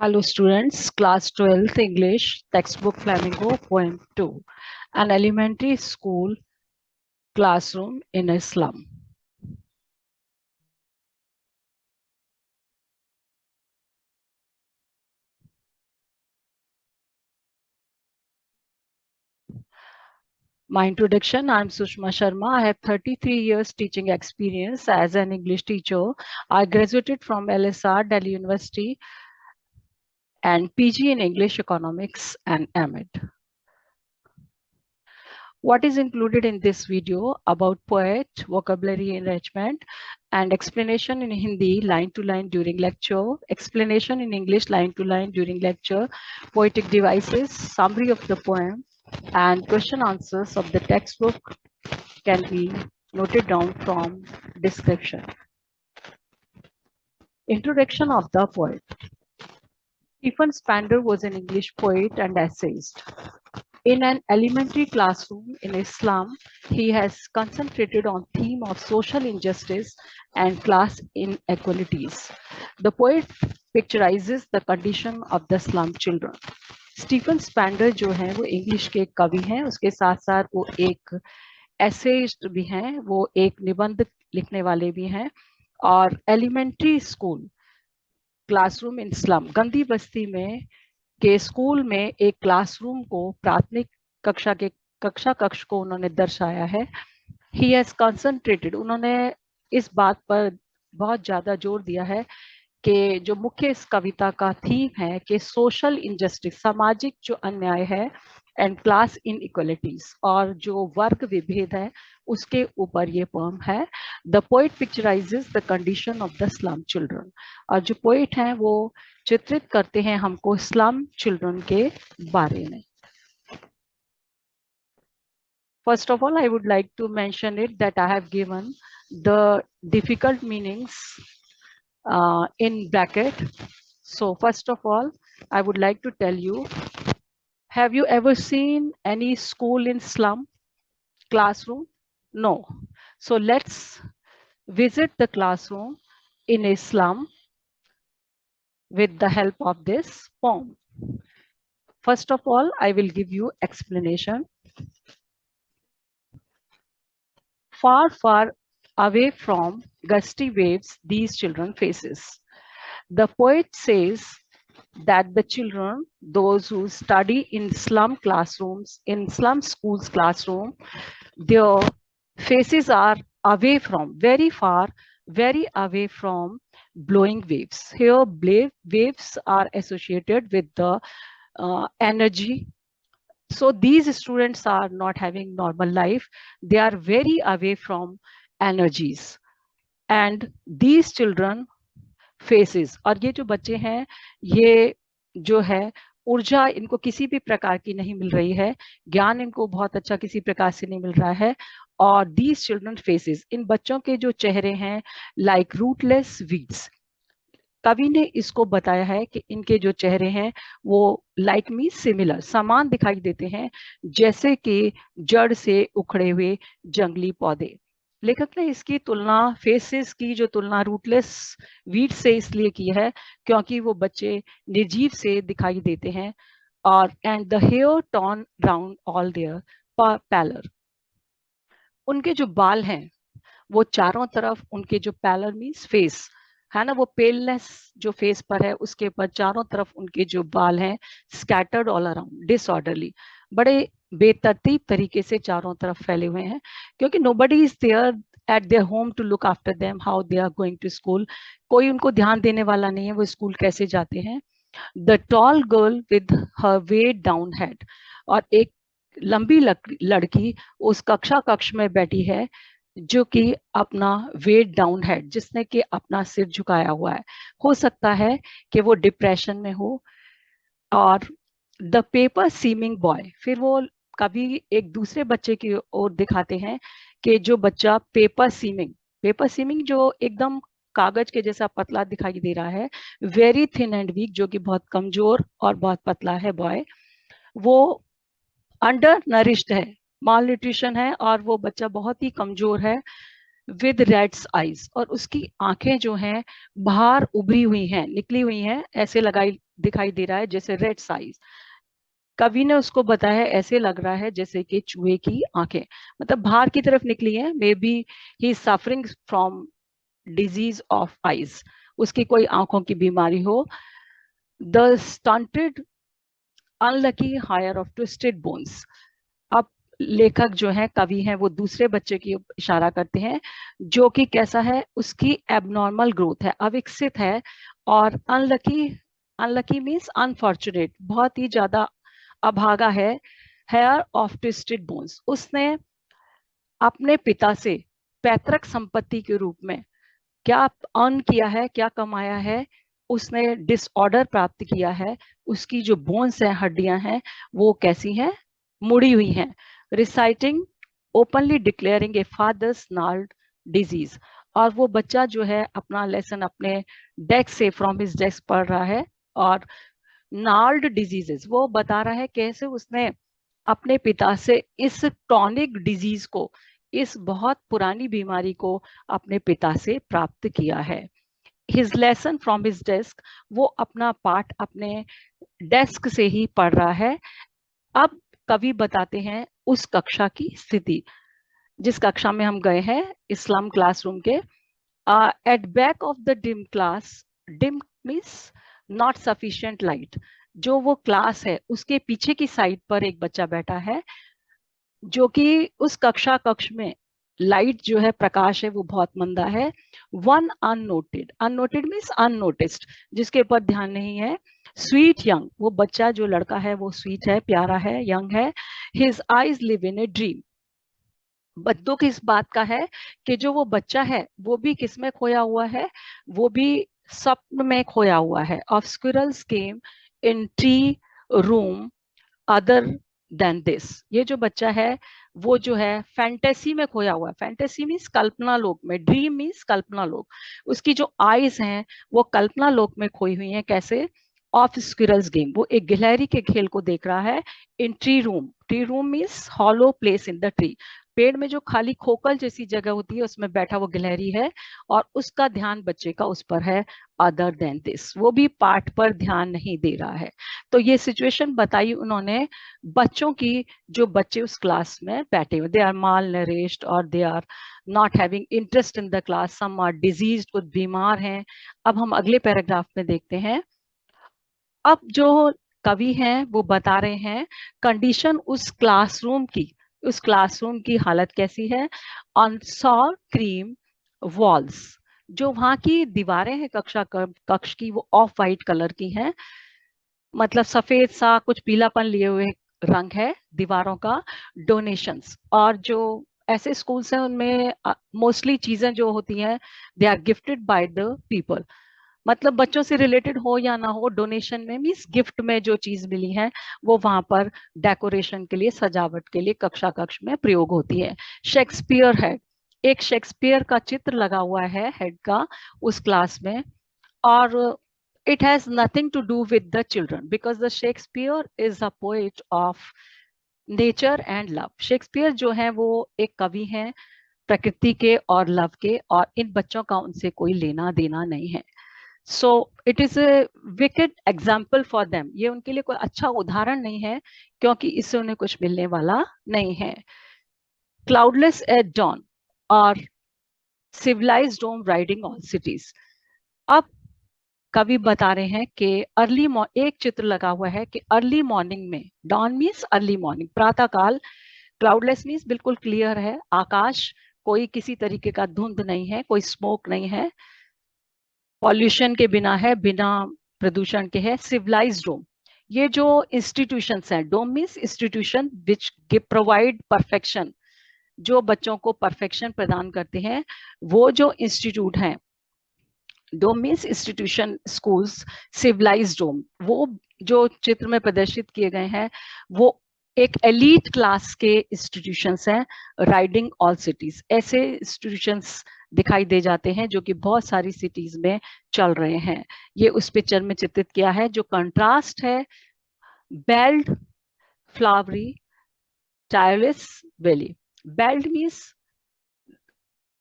Hello students, class 12th English, textbook Flamingo, poem 2, an elementary school classroom in a slum. My introduction, I'm Sushma Sharma. I have 33 years teaching experience as an English teacher. I graduated from LSR, Delhi University, and PG in English Economics and MEd. What is included in this video about poet, vocabulary enrichment, and explanation in Hindi line to line during lecture, explanation in English line to line during lecture, poetic devices, summary of the poem, and question answers of the textbook can be noted down from description. Introduction of the poet. Stephen Spandler was an English poet and essayist. In an elementary classroom in Islam, he has concentrated on theme of social injustice and class inequalities. The poet picturizes the condition of the slum children. Stephen Spender जो है वो English के कवि हैं, उसके साथ साथ वो एक एसेइस्ट भी हैं, वो एक निबंध लिखने वाले भी हैं और elementary school classroom in slum गंदी बस्ती में के स्कूल में एक क्लासरूम को प्राथमिक कक्षा कक्ष को उन्होंने दर्शाया है. ही हैज कंसंट्रेटेड, उन्होंने इस बात पर बहुत ज्यादा जोर दिया है कि जो मुख्य इस कविता का थीम है कि सोशल इनजस्टिस, सामाजिक जो अन्याय है, एंड क्लास इनइक्वालिटीज, और जो वर्ग विभेद है उसके ऊपर ये पोएम है. The poet picturises the condition of the slum children, और जो पोएट हैं वो चित्रित करते हैं हमको स्लम चिल्ड्रन के बारे में. First of all, I would like to mention it that I have given the difficult meanings in bracket. So first of all, I would like to tell you, have you ever seen any school in slum classroom? No. So let's visit the classroom in a slum with the help of this poem. First of all, I will give you explanation. Far, far away from gusty waves these children faces. The poet says that the children, those who study in slum classrooms, in slum schools classroom, their faces are away from, very far, very away from blowing waves. Here, waves are associated with the energy. So these students are not having normal life. They are very away from energies. And these children faces, और ये जो बच्चे हैं, ये जो है ऊर्जा इनको किसी भी प्रकार की नहीं मिल रही है, ज्ञान इनको बहुत अच्छा किसी प्रकार से नहीं मिल रहा है. और दीज चिल्ड्रन फेसेस, इन बच्चों के जो चेहरे हैं लाइक रूटलेस वीड्स. कवि ने इसको बताया है कि इनके जो चेहरे हैं वो लाइक मी सिमिलर, समान दिखाई देते हैं जैसे कि जड़ से उखड़े हुए जंगली पौधे. लेखक ने इसकी तुलना, फेसेस की जो तुलना रूटलेस वीड से इसलिए की है क्योंकि वो बच्चे निर्जीव से दिखाई देते हैं. और and the hair torn round all their pallor, उनके जो बाल हैं वो चारों तरफ, उनके जो पैलर मीन्स फेस है ना, वो पेलनेस जो फेस पर है उसके ऊपर चारों तरफ उनके जो बाल हैं स्कैटर्ड ऑल अराउंड, डिसऑर्डरली, बड़े बेतरतीब तरीके से चारों तरफ फैले हुए हैं क्योंकि nobody is there at their home to look after them how they are going to school. कोई उनको ध्यान देने वाला नहीं है वो स्कूल कैसे जाते हैं. The tall girl with her weighed down head, और एक लंबी लड़की उस कक्ष में बैठी है जो कि अपना वेट डाउन है, जिसने कि अपना सिर झुकाया हुआ है. हो सकता है कि वो डिप्रेशन में हो. और द पेपर सीमिंग बॉय, फिर वो कभी एक दूसरे बच्चे की ओर दिखाते हैं कि जो बच्चा पेपर सीमिंग जो एकदम कागज के जैसा पतला दिखाई दे रहा है, वेरी थिन एंड वीक, जो कि बहुत कमजोर और बहुत पतला है बॉय, वो अंडर नरिश्ड है, माल न्यूट्रिशन है और वो बच्चा बहुत ही कमजोर है. विद रेड्स आईज, और उसकी आंखें जो हैं बाहर उभरी हुई हैं, निकली हुई हैं, ऐसे लगाई दिखाई दे रहा है जैसे रेड्स आईज। कवि ने उसको बताया ऐसे लग रहा है जैसे कि चूहे की आंखें, मतलब बाहर की तरफ निकली हैं। Maybe he suffering from disease of eyes, उसकी कोई आंखों की बीमारी हो। The stunted unlucky heir of twisted bones. अब लेखक जो है, कवि है, वो दूसरे बच्चे की इशारा करते हैं जो कि कैसा है, उसकी एबनॉर्मल ग्रोथ है, अविकसित है, और अनलकी, अनलकी मीन्स अनफॉर्चुनेट, बहुत ही ज्यादा अभागा है। हेयर ऑफ ट्विस्टेड बोन्स, उसने अपने पिता से पैतृक संपत्ति के रूप में क्या अर्न किया है, क्या कमाया है, उसने डिसऑर्डर प्राप्त किया है। उसकी जो बोन्स है, हड्डियां हैं, वो कैसी हैं, मुड़ी हुई हैं। रिसाइटिंग ओपनली डिक्लेयरिंग ए फादर्स नाल्ड डिजीज, और वो बच्चा जो है अपना लेसन अपने डेस्क से, फ्रॉम हिज डेस्क पढ़ रहा है, और नाल्ड डिजीजेस वो बता रहा है कैसे उसने अपने पिता से इस टॉनिक डिजीज को, इस बहुत पुरानी बीमारी को अपने पिता से प्राप्त किया है। His lesson from his desk, वो अपना पाठ अपने डेस्क से ही पढ़ रहा है। अब कवि बताते हैं उस कक्षा की स्थिति जिस कक्षा में हम गए हैं, इस्लाम क्लासरूम के। At back of the dim class, dim means not sufficient light, जो वो क्लास है उसके पीछे की साइड पर एक बच्चा बैठा है जो कि उस कक्ष में लाइट जो है, प्रकाश है, वो बहुत मंदा है। One unnoted, unnoted means unnoticed, जिसके ऊपर ध्यान नहीं है। स्वीट यंग, वो बच्चा जो लड़का है वो स्वीट है, प्यारा है, यंग है। His eyes live in a dream, दुख इस बात का है कि जो वो बच्चा है वो भी किस में खोया हुआ है, वो भी स्वप्न में खोया हुआ है। Of squirrels came in tree room other than this, ये जो बच्चा है वो जो है फैंटेसी में खोया हुआ है। फैंटेसी मीन्स कल्पना लोक में, ड्रीम मीन्स कल्पना लोक। उसकी जो आईज हैं वो कल्पना लोक में खोई हुई हैं। कैसे? ऑफ स्क्विरल्स गेम, वो एक गिलहरी के खेल को देख रहा है। In tree room, tree room means hollow place in the tree, पेड़ में जो खाली खोखल जैसी जगह होती है उसमें बैठा वो गिलहरी है, और उसका ध्यान बच्चे का उस पर है। अदर देन दिस, वो भी पाठ पर ध्यान नहीं दे रहा है। तो ये सिचुएशन बताई उन्होंने बच्चों की, जो बच्चे उस क्लास में बैठे हुए, दे आर माल नरिश्ड और they are not having interest in the class, some are disease, कुछ बीमार हैं। अब हम अगले पैराग्राफ में देखते हैं। अब जो कवि हैं वो बता रहे हैं कंडीशन उस क्लासरूम की, उस क्लासरूम की हालत कैसी है। ऑन सॉ क्रीम वॉल्स, जो वहां की दीवारें हैं कक्ष की, वो ऑफ वाइट कलर की हैं, मतलब सफेद सा कुछ पीलापन लिए हुए रंग है दीवारों का। डोनेशंस, और जो ऐसे स्कूल्स हैं उनमें मोस्टली चीजें जो होती हैं they are gifted by the people, मतलब बच्चों से रिलेटेड हो या ना हो, डोनेशन में मीन्स गिफ्ट में जो चीज मिली है वो वहां पर डेकोरेशन के लिए, सजावट के लिए कक्षा कक्ष में प्रयोग होती है। शेक्सपियर है, एक शेक्सपियर का चित्र लगा हुआ है हेड का उस क्लास में, और it has nothing to do with the children because the Shakespeare is a poet of nature and love. Shakespeare जो है वो एक कवि हैं प्रकृति के और लव के, और इन बच्चों का उनसे कोई लेना देना नहीं है। So it is a wicked example for them, ये उनके लिए कोई अच्छा उदाहरण नहीं है क्योंकि इससे उन्हें कुछ मिलने वाला नहीं है। क्लाउडलेस एट डॉन और civilised home riding all cities. अब कवि बता रहे हैं कि अर्ली, एक चित्र लगा हुआ है कि अर्ली मॉर्निंग में, डॉन मीन्स अर्ली मॉर्निंग, प्रातः काल, क्लाउडलेस मीन्स बिल्कुल क्लियर है आकाश, कोई किसी तरीके का धुंध नहीं है, कोई स्मोक नहीं है, पॉल्यूशन के बिना है, बिना प्रदूषण के है। सिविलाइज्ड होम, ये जो इंस्टीट्यूशंस हैं, dome means institution which provide perfection, जो बच्चों को परफेक्शन प्रदान करते हैं, वो जो इंस्टीट्यूट हैं, dome means institution, schools, civilised डोम, वो जो चित्र में प्रदर्शित किए गए हैं वो एक एलीट क्लास के इंस्टीट्यूशंस हैं। राइडिंग ऑल सिटीज, ऐसे इंस्टीट्यूशंस दिखाई दे जाते हैं जो कि बहुत सारी सिटीज में चल रहे हैं। ये उस पिक्चर में चित्रित किया है। जो कंट्रास्ट है, belled, flowery, tireless valley. Belled means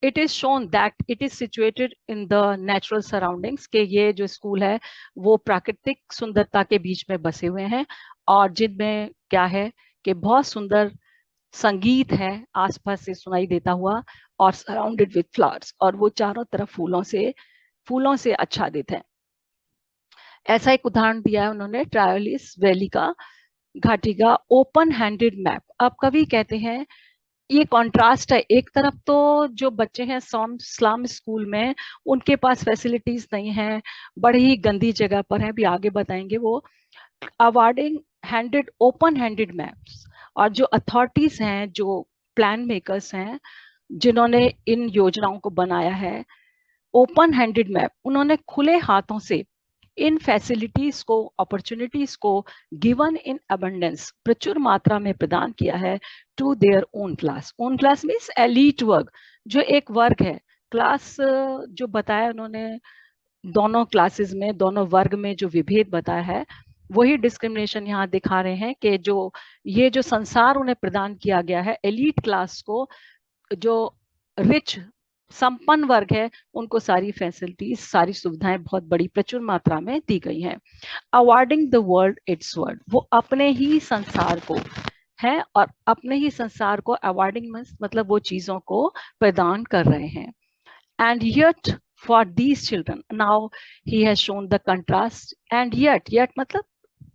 it is shown that it is situated in the natural surroundings, के ये जो स्कूल है वो प्राकृतिक सुंदरता के बीच में बसे हुए हैं, और जिनमें क्या है कि बहुत सुंदर संगीत है आसपास से सुनाई देता हुआ, और सराउंडेड विद फ्लावर्स, और वो चारों तरफ फूलों से आच्छादित है। ऐसा एक उदाहरण दिया है उन्होंने ट्रायोलिस वैली का, घाटी का ओपन हैंडेड मैप। अब कवि कहते हैं ये कॉन्ट्रास्ट है, एक तरफ तो जो बच्चे हैं स्लम स्कूल में उनके पास फैसिलिटीज नहीं है, बड़ी ही गंदी जगह पर है, भी आगे बताएंगे वो, awarding handed open handed maps. और जो अथॉरिटीज हैं, जो प्लान मेकर्स हैं, जिन्होंने इन योजनाओं को बनाया है, ओपन हैंडेड मैप, उन्होंने खुले हाथों से इन फैसिलिटीज को, अपॉर्चुनिटीज को गिवन इन अबंडेंस, प्रचुर मात्रा में प्रदान किया है to their own class. Own class means elite वर्ग, जो एक वर्ग है। क्लास जो बताया उन्होंने, दोनों क्लासेस में, दोनों वर्ग में जो विभेद बताया है, वही डिस्क्रिमिनेशन यहाँ दिखा रहे हैं कि जो ये जो संसार उन्हें प्रदान किया गया है, एलीट क्लास को, जो रिच संपन्न वर्ग है, उनको सारी फैसिलिटीज, सारी सुविधाएं बहुत बड़ी प्रचुर मात्रा में दी गई हैं। Awarding the world it's word, वो अपने ही संसार को है, और अपने ही संसार को अवार्डिंग मतलब वो चीजों को प्रदान कर रहे हैं। And yet for these children, now he has shown the contrast, and yet मतलब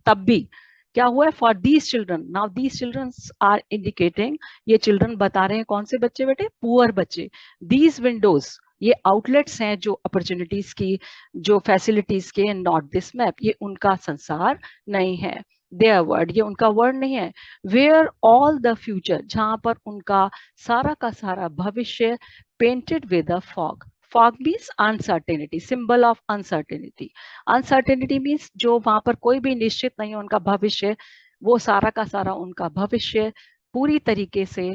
तब भी क्या हुआ है, for these children, now these children are indicating, ये चिल्ड्रन बता रहे हैं कौन से बच्चे बेटे, पुअर बच्चे। दीज विंडोज, ये आउटलेट्स हैं जो अपॉर्चुनिटीज की, जो फैसिलिटीज के, नॉट दिस मैप, ये उनका संसार नहीं है, देयर वर्ड, ये उनका वर्ड नहीं है। वेयर ऑल द फ्यूचर, जहां पर उनका सारा का सारा भविष्य painted with a fog. Fog means uncertainty, symbol of uncertainty. Uncertainty means जो वहां पर कोई भी निश्चित नहीं है उनका भविष्य, वो सारा का सारा उनका भविष्य पूरी तरीके से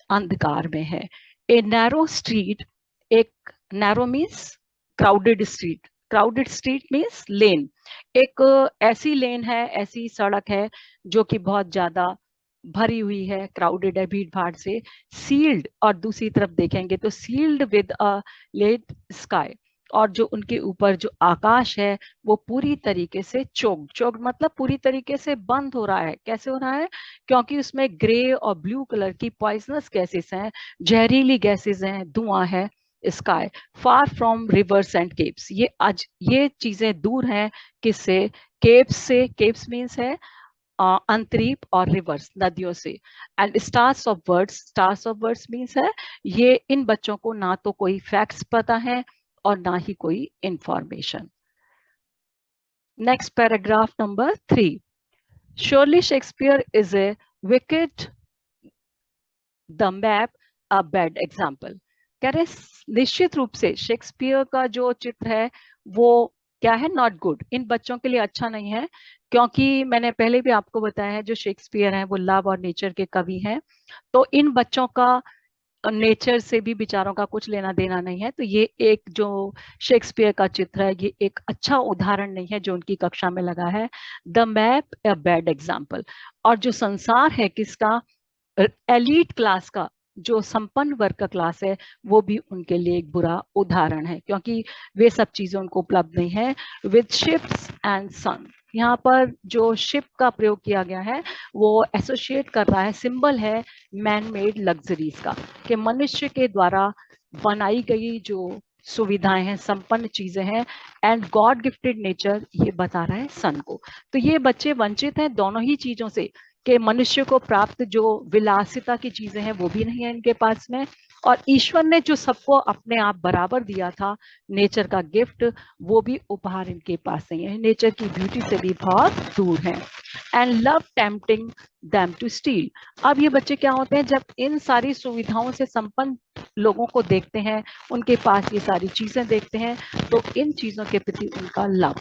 अंधकार में है। ए नैरो स्ट्रीट, एक narrow means crowded street, crowded street means lane, एक ऐसी लेन है, ऐसी सड़क है जो कि बहुत ज्यादा भरी हुई है, क्राउडेड है, भीड़ भाड़ से, सील्ड, और दूसरी तरफ देखेंगे तो sealed with a lead sky, और जो उनके ऊपर जो आकाश है वो पूरी तरीके से चोक्ड मतलब पूरी तरीके से बंद हो रहा है। कैसे हो रहा है, क्योंकि उसमें ग्रे और ब्लू कलर की पॉइजनस गैसेस हैं, जहरीली गैसेस हैं, धुआं है। Sky far from reverse and keeps, ये आज ये चीजें दूर हैं किससे, केप्स से, केप्स मीन्स है अंतरीप, और रिवर्स नदियों से। And stars of words means है, ये इन बच्चों को ना तो कोई फैक्ट्स पता है और ना ही कोई information. Next paragraph number 3, surely Shakespeare is a wicked, the map a bad example. कह रहे निश्चित रूप से शेक्सपियर का जो चित्र है वो क्या है, नॉट गुड, इन बच्चों के लिए अच्छा नहीं है, क्योंकि मैंने पहले भी आपको बताया है जो शेक्सपियर है वो लव और नेचर के कवि हैं, तो इन बच्चों का नेचर से भी बेचारों का कुछ लेना देना नहीं है। तो ये एक जो शेक्सपियर का चित्र है, ये एक अच्छा उदाहरण नहीं है जो उनकी कक्षा में लगा है। The map a bad example, और जो संसार है किसका, एलीट क्लास का, जो संपन्न वर्ग का क्लास है, वो भी उनके लिए एक बुरा उदाहरण है, क्योंकि वे सब चीजें उनको उपलब्ध नहीं है। विद शिप्स एंड सन, यहाँ पर जो शिप का प्रयोग किया गया है वो एसोसिएट कर रहा है, सिंबल है मैन मेड लग्जरीज का, कि मनुष्य के द्वारा बनाई गई जो सुविधाएं हैं, संपन्न चीजें हैं, एंड गॉड गिफ्टेड नेचर, ये बता रहा है सन को। तो ये बच्चे वंचित हैं दोनों ही चीजों से, कि मनुष्य को प्राप्त जो विलासिता की चीजें हैं वो भी नहीं है इनके पास में, और ईश्वर ने जो सबको अपने आप बराबर दिया था, नेचर का गिफ्ट, वो भी उपहार इनके पास नहीं है, नेचर की ब्यूटी से भी बहुत दूर है। And love tempting them to steal, अब ये बच्चे क्या होते हैं, जब इन सारी सुविधाओं से संपन्न लोगों को देखते हैं, उनके पास ये सारी चीजें देखते हैं, तो इन चीजों के प्रति उनका लव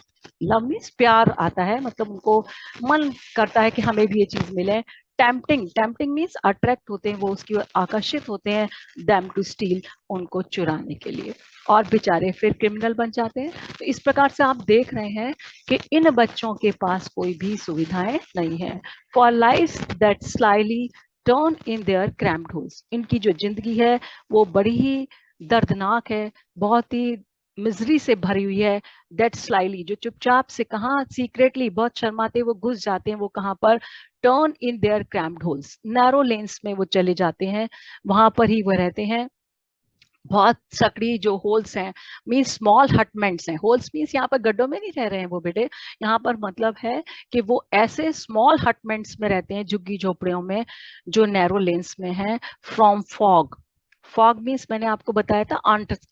मीन्स प्यार आता है, मतलब उनको मन करता है कि हमें भी ये चीज मिले। टेम्पटिंग मीन्स अट्रैक्ट होते हैं, वो उसकी ओर आकर्षित होते हैं, दैम टू स्टील, उनको चुराने के लिए, और बेचारे फिर क्रिमिनल बन जाते हैं। तो इस प्रकार से आप देख रहे हैं कि इन बच्चों के पास कोई भी सुविधाएं नहीं है। For life that slightly turn in their cramped holes, इनकी जो जिंदगी है वो बड़ी ही दर्दनाक है, बहुत ही मिजरी से भरी हुई है। दैट स्लाइली, जो चुपचाप से कहाँ सीक्रेटली बहुत शर्माते वो घुस जाते हैं, वो कहाँ पर, turn in their cramped holes, narrow lens में वो चले जाते हैं, वहां पर ही वो रहते हैं। बहुत सकड़ी जो होल्स हैं, मीन्स स्मॉल हटमेंट्स हैं, होल्स मीन्स यहाँ पर गड्ढों में नहीं रह रहे हैं वो बेटे, यहाँ पर मतलब है कि वो ऐसे स्मॉल हटमेंट्स में रहते हैं, झुग्गी झोपड़ियों में, जो नैरो लेन्स में है। फ्रॉम फॉग, फॉग मीन्स मैंने आपको बताया था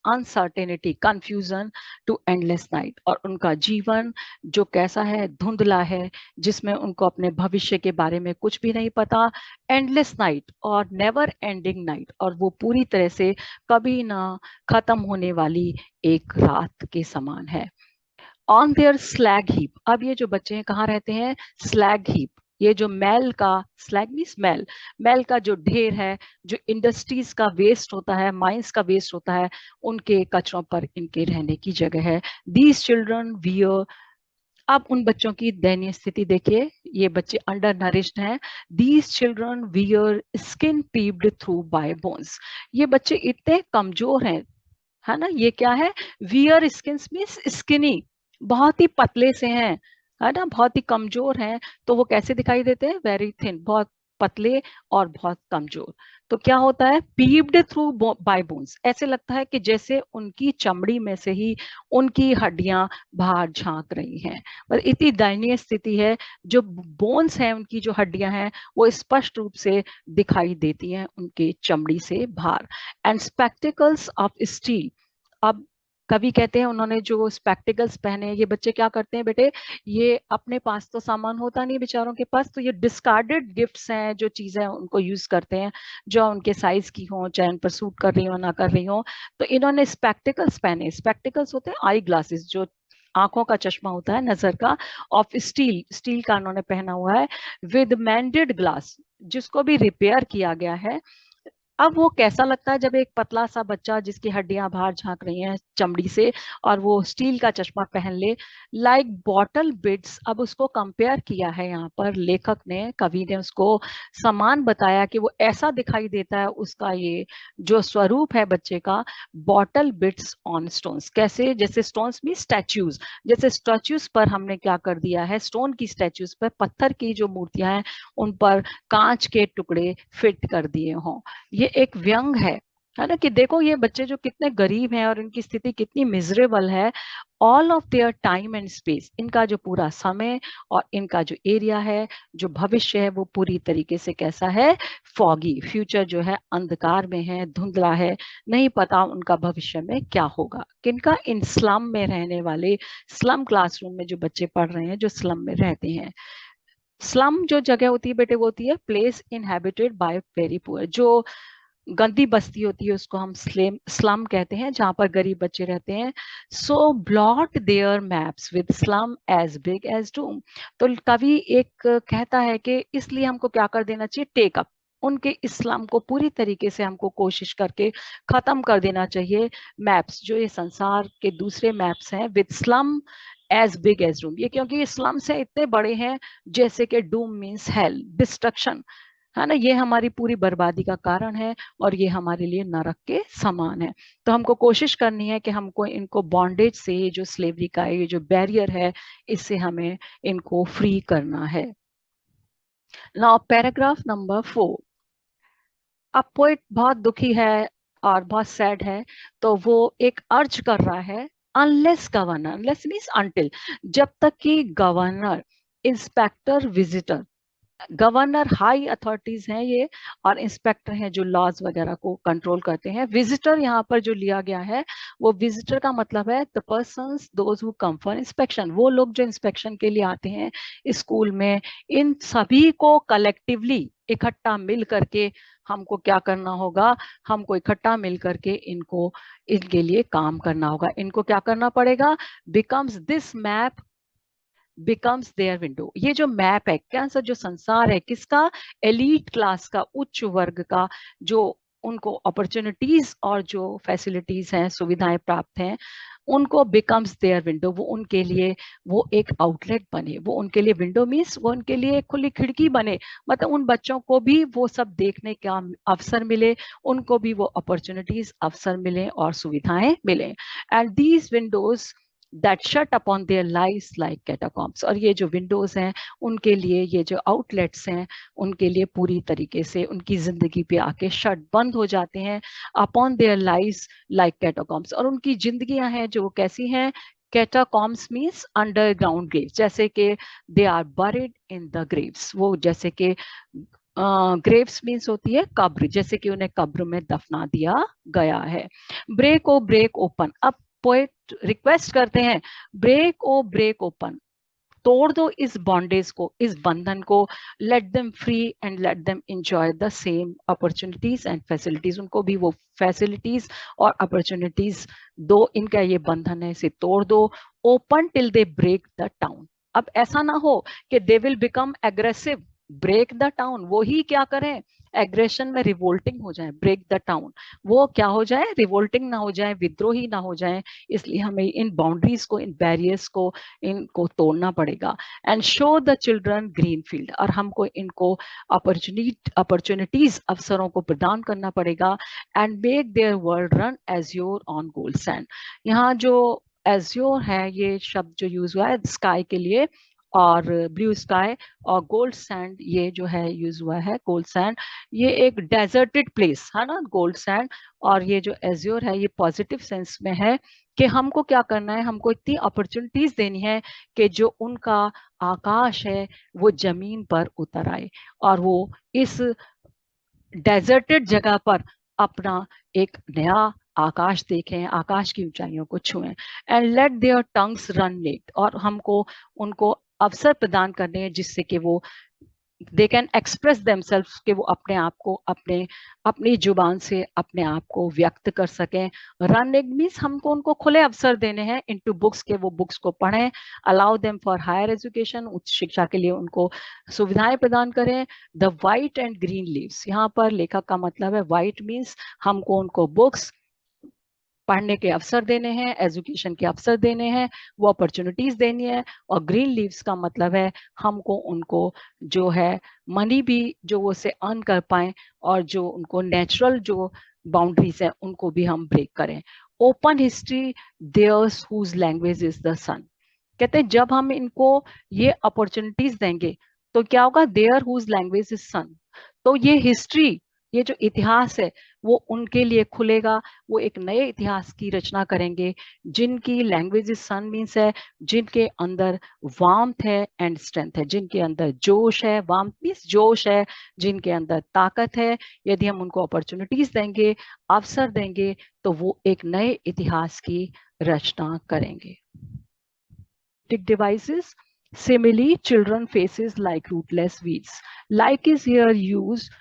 uncertainty, confusion, to endless night, और उनका जीवन जो कैसा है, धुंधला है, जिसमें उनको अपने भविष्य के बारे में कुछ भी नहीं पता। एंडलेस नाइट और नेवर एंडिंग नाइट, और वो पूरी तरह से कभी ना खत्म होने वाली एक रात के समान है। ऑन देयर स्लैग हीप, अब ये जो बच्चे हैं कहाँ रहते हैं, स्लैग हीप, ये जो मैल का, स्लैग मीन्स मैल, मैल का जो ढेर है, जो इंडस्ट्रीज का वेस्ट होता है, माइंस का वेस्ट होता है, उनके कचरों पर इनके रहने की जगह है। दीज चिल्ड्रन वियर, अब उन बच्चों की दयनीय स्थिति देखिए, ये बच्चे अंडर नरिश्ड हैं। These children wear skin peeped through bye bones, ये बच्चे इतने कमजोर हैं, है ना, ये क्या है, वियर स्किन मीन्स स्किनी, बहुत ही पतले से हैं, है ना, बहुत ही कमजोर हैं, तो वो कैसे दिखाई देते हैं, वेरी थिन, बहुत पतले और बहुत कमजोर। तो क्या होता है, पीप्ड थ्रू बाय बोन्स, ऐसे लगता है कि जैसे उनकी चमड़ी में से ही उनकी हड्डियां बाहर झांक रही हैं, पर इतनी दयनीय स्थिति है, जो बोन्स हैं, उनकी जो हड्डियां हैं, वो स्पष्ट रूप से दिखाई देती हैं उनके चमड़ी से बाहर। एंड स्पेक्टिकल्स ऑफ स्टील, अब कवि कहते हैं उन्होंने जो स्पेक्टिकल्स पहने, ये बच्चे क्या करते हैं बेटे, ये अपने पास तो सामान होता नहीं बेचारों के पास, तो ये डिस्कार्डेड गिफ्ट्स हैं, जो चीजें उनको यूज करते हैं, जो उनके साइज की हो, चाहे उन पर सूट कर रही हो ना कर रही हो, तो इन्होंने स्पेक्टिकल्स पहने। स्पेक्टिकल्स होते हैं आई ग्लासेस, जो आंखों का चश्मा होता है, नजर का, ऑफ स्टील, स्टील का उन्होंने पहना हुआ है, विद मैंडेड ग्लास, जिसको भी रिपेयर किया गया है। अब वो कैसा लगता है जब एक पतला सा बच्चा जिसकी हड्डियां बाहर झांक रही हैं चमड़ी से, और वो स्टील का चश्मा पहन ले, लाइक बॉटल बिड्स। अब उसको कंपेयर किया है यहाँ पर लेखक ने, कवि ने उसको समान बताया कि वो ऐसा दिखाई देता है, उसका ये जो स्वरूप है बच्चे का, बॉटल बिट्स ऑन स्टोन्स, कैसे, जैसे स्टोन्स में स्टैच्यूज, जैसे स्टैच्यूज पर हमने क्या कर दिया है, स्टोन की स्टैच्यूज पर, पत्थर की जो मूर्तियां हैं उन पर कांच के टुकड़े फिट कर दिए हों। ये एक व्यंग है ना, कि देखो ये बच्चे जो कितने गरीब हैं और इनकी स्थिति कितनी मिजरेबल है। All of their time and space, इनका जो पूरा समय और इनका जो एरिया है, जो भविष्य है, वो पूरी तरीके से कैसा है, फॉगी, फ्यूचर जो है अंधकार में है, धुंधला है, नहीं पता उनका भविष्य में क्या होगा। किनका, इन स्लम में रहने वाले, स्लम क्लासरूम में जो बच्चे पढ़ रहे हैं, जो स्लम में रहते हैं। स्लम जो जगह होती है बेटे, वो होती है place inhabited bye very poor, जो गंदी बस्ती होती है उसको हम स्लम कहते हैं, जहां पर गरीब बच्चे रहते हैं। So blot their maps with slum as big as doom, तो कवि एक कहता है कि इसलिए हमको क्या कर देना चाहिए, टेक अप, उनके इस्लाम को पूरी तरीके से हमको कोशिश करके खत्म कर देना चाहिए। मैप्स, जो ये संसार के दूसरे मैप्स हैं, with slum as big as doom, ये क्योंकि इस्लाम से इतने बड़े हैं, जैसे कि डूम मीन्स हेल, डिस्ट्रक्शन, है ना, ये हमारी पूरी बर्बादी का कारण है, और ये हमारे लिए नरक के समान है। तो हमको कोशिश करनी है कि हमको इनको बॉन्डेज से, जो स्लेवरी का ये जो बैरियर है, इससे हमें इनको फ्री करना है। नाउ पैराग्राफ नंबर 4, अब पोइट बहुत दुखी है और बहुत सैड है, तो वो एक अर्ज कर रहा है, unless governor, unless means until, जब तक कि governor, inspector, visitor, governor high authorities हैं ये, और इंस्पेक्टर हैं जो लॉज वगैरह को कंट्रोल करते हैं। विजिटर यहाँ पर जो लिया गया है, वो विजिटर का मतलब है the persons those who come for inspection, वो लोग जो इंस्पेक्शन के लिए आते हैं स्कूल में, इन सभी को कलेक्टिवली, इकट्ठा मिल करके हमको क्या करना होगा, हमको इकट्ठा मिल करके इनको, इनके लिए काम करना होगा। इनको क्या करना पड़ेगा, becomes this map becomes their window, ये जो मैप है, क्या सा जो संसार है, किसका, एलीट क्लास का, उच्च वर्ग का, जो उनको अपॉर्चुनिटीज और जो फैसिलिटीज हैं, सुविधाएं प्राप्त हैं, उनको बिकम्स देयर विंडो, वो उनके लिए वो एक आउटलेट बने, वो उनके लिए विंडो मीन्स वो उनके लिए एक खुली खिड़की बने, मतलब उन बच्चों को भी वो सब देखने का अवसर मिले, उनको भी वो अपॉर्चुनिटीज अवसर मिले और सुविधाएं मिले। And these Windows that shut upon their lives like catacombs, और ये जो विंडोज हैं उनके लिए, ये जो आउटलेट्स हैं उनके लिए पूरी तरीके से उनकी जिंदगी पे आके शट बंद हो जाते हैं upon their lives like catacombs. और उनकी जिंदगियां हैं जो कैसी हैं, कैटाकॉम्स मीन्स अंडरग्राउंड ग्रेव्स, जैसे कि they are buried in the graves, वो जैसे कि ग्रेव्स मीन्स होती है कब्र, जैसे कि उन्हें कब्र में दफना दिया गया है। ब्रेक ओपन, अब पोएट रिक्वेस्ट करते हैं, ब्रेक ओपन, तोड़ दो इस बॉन्डेज को, इस बंधन को, let them free and let them enjoy the same opportunities and facilities, उनको भी वो फैसिलिटीज और अपॉर्चुनिटीज दो, इनका ये बंधन है इसे तोड़ दो। Open till they break the town, अब ऐसा ना हो कि they will become aggressive, break the town, वो ही क्या करें, एग्रेशन में रिवोल्टिंग हो जाए, ब्रेक द टाउन, वो क्या हो जाए, रिवोल्टिंग ना हो जाए, विद्रोही ना हो जाए। इसलिए हमें इन बाउंड्रीज को, इन बैरियर्स को, इनको तोड़ना पड़ेगा। And show the children green field, और हमको इनको अपॉर्चुनिटीज, अवसरों को प्रदान करना पड़ेगा। And make their world run azure on gold sand, यहाँ जो एज्योर है ये शब्द जो यूज हुआ है स्काई के लिए, और ब्लू स्काई, और गोल्ड सैंड ये जो है यूज हुआ है, गोल्ड सैंड ये एक डेजर्टेड प्लेस है ना, गोल्ड सैंड। और ये जो एज्योर है ये पॉजिटिव सेंस में है कि हमको क्या करना है, हमको इतनी अपॉर्चुनिटीज देनी है कि जो उनका आकाश है वो जमीन पर उतर आए, और वो इस डेजर्टेड जगह पर अपना एक नया आकाश देखें, आकाश की ऊंचाइयों को छुएं। And let their tongues run naked, और हमको उनको अवसर प्रदान करने हैं जिससे कि वो दे कैन एक्सप्रेस देमसेल्फ, कि वो अपने आप को अपनी जुबान से अपने आप को व्यक्त कर सकें। रन इट मीन्स हमको उनको खुले अवसर देने हैं इनटू बुक्स, के वो बुक्स को पढ़ें। Allow them for higher education, उच्च शिक्षा के लिए उनको सुविधाएं प्रदान करें। The white and green leaves, यहाँ पर लेखक का मतलब है वाइट मीन्स हमको उनको बुक्स पढ़ने के अवसर देने हैं, एजुकेशन के अवसर देने हैं, वो अपॉर्चुनिटीज देनी है। और ग्रीन लीव्स का मतलब है हमको उनको जो है मनी भी जो वो से अर्न कर पाए, और जो उनको नेचुरल जो बाउंड्रीज है उनको भी हम ब्रेक करें। Open history theirs whose language is the sun, कहते हैं जब हम इनको ये अपॉर्चुनिटीज देंगे तो क्या होगा, देयर हुज लैंग्वेज इज सन, तो ये हिस्ट्री, ये जो इतिहास है वो उनके लिए खुलेगा, वो एक नए इतिहास की रचना करेंगे जिनकी लैंग्वेज इज सन मीन्स है जिनके अंदर वार्मथ है एंड स्ट्रेंथ है, जिनके अंदर जोश है, वार्मथ मीन्स जोश है, जिनके अंदर ताकत है। यदि हम उनको अपॉर्चुनिटीज देंगे, अवसर देंगे, तो वो एक नए इतिहास की रचना करेंगे। Devices. Simile, children faces like rootless weeds. Like is here used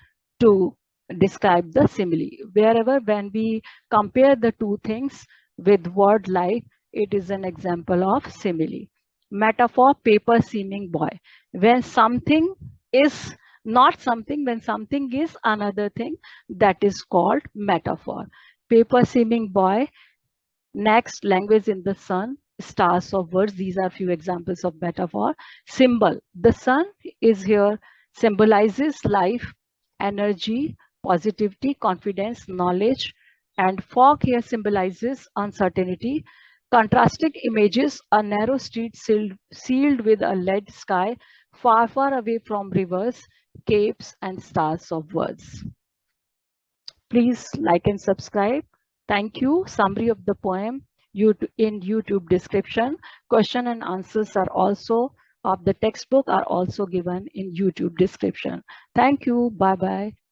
to describe the simile. Wherever when we compare the two things with word like, it is an example of simile. Metaphor, paper seeming boy. When something is not something, when something is another thing, that is called metaphor. Paper seeming boy. Next, language in the sun, stars of words. These are few examples of metaphor. Symbol. The sun is here, symbolizes life, energy, positivity, confidence, knowledge. And fog here symbolizes uncertainty. Contrasting images, a narrow street sealed with a lead sky, far, far away from rivers, caves, and stars of words. Please like and subscribe. Thank you. Summary of the poem in YouTube description. Question and answers are also of the textbook are also given in YouTube description. Thank you. Bye bye.